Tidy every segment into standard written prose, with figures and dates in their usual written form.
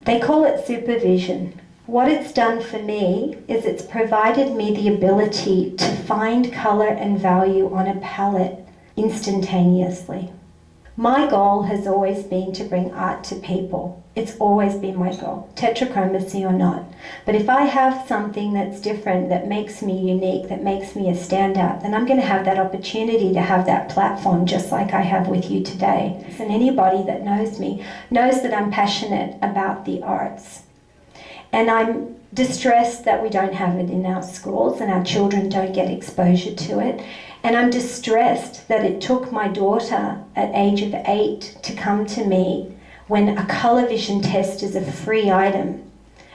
They call it supervision. What it's done for me is it's provided me the ability to find colour and value on a palette instantaneously. My goal has always been to bring art to people. It's always been my goal, tetrachromacy or not. But if I have something that's different, that makes me unique, that makes me a standout, then I'm going to have that opportunity to have that platform just like I have with you today. And anybody that knows me knows that I'm passionate about the arts. And I'm distressed that we don't have it in our schools and our children don't get exposure to it. And I'm distressed that it took my daughter at age of 8 to come to me when a colour vision test is a free item,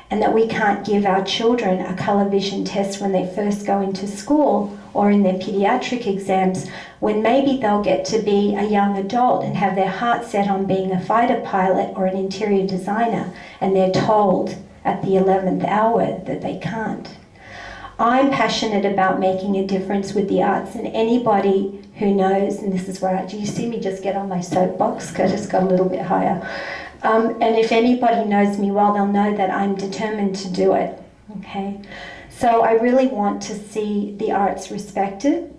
and that we can't give our children a colour vision test when they first go into school or in their paediatric exams, when maybe they'll get to be a young adult and have their heart set on being a fighter pilot or an interior designer, and they're told at the 11th hour that they can't. I'm passionate about making a difference with the arts, and anybody who knows, and this is where you see me just get on my soapbox because I just got a little bit higher. And if anybody knows me well, they'll know that I'm determined to do it, okay? So I really want to see the arts respected.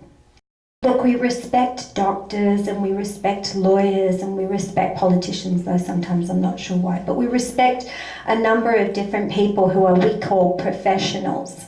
Look, we respect doctors and we respect lawyers and we respect politicians, though sometimes I'm not sure why, but we respect a number of different people who are we call professionals.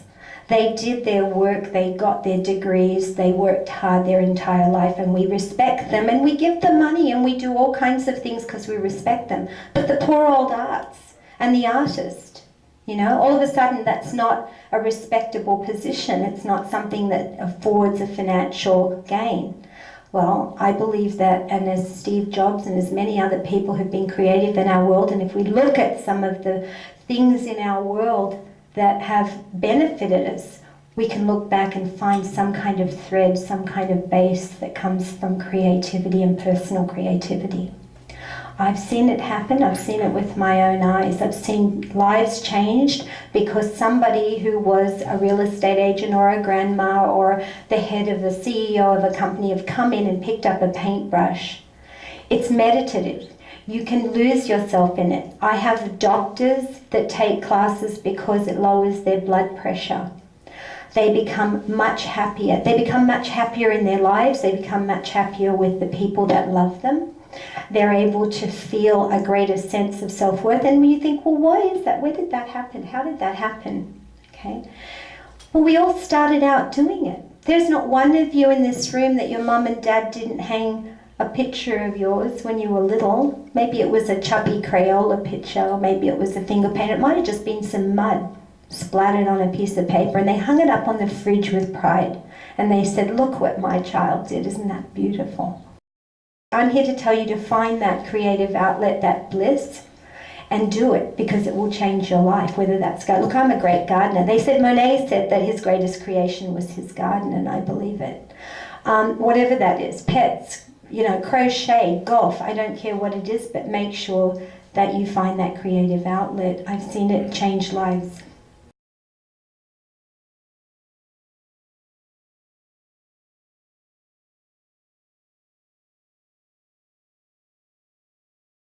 They did their work, they got their degrees, they worked hard their entire life, and we respect them and we give them money and we do all kinds of things because we respect them. But the poor old arts and the artist, you know, all of a sudden that's not a respectable position. It's not something that affords a financial gain. Well, I believe that, and as Steve Jobs and as many other people who've been creative in our world, and if we look at some of the things in our world that have benefited us, we can look back and find some kind of thread, some kind of base that comes from creativity and personal creativity. I've seen it happen. I've seen it with my own eyes. I've seen lives changed because somebody who was a real estate agent or a grandma or the head of the CEO of a company have come in and picked up a paintbrush. It's meditative. You can lose yourself in it. I have doctors that take classes because it lowers their blood pressure. They become much happier. They become much happier in their lives. They become much happier with the people that love them. They're able to feel a greater sense of self-worth. And when you think, well, why is that? Where did that happen? How did that happen? Okay. Well, we all started out doing it. There's not one of you in this room that your mum and dad didn't hang a picture of yours when you were little. Maybe it was a chubby Crayola picture, or maybe it was a finger paint. It might have just been some mud splattered on a piece of paper, and they hung it up on the fridge with pride. And they said, look what my child did, isn't that beautiful? I'm here to tell you to find that creative outlet, that bliss, and do it, because it will change your life, whether that's look, I'm a great gardener. They said, Monet said that his greatest creation was his garden, and I believe it. Whatever that is, pets, you know, crochet, golf, I don't care what it is, but make sure that you find that creative outlet. I've seen it change lives.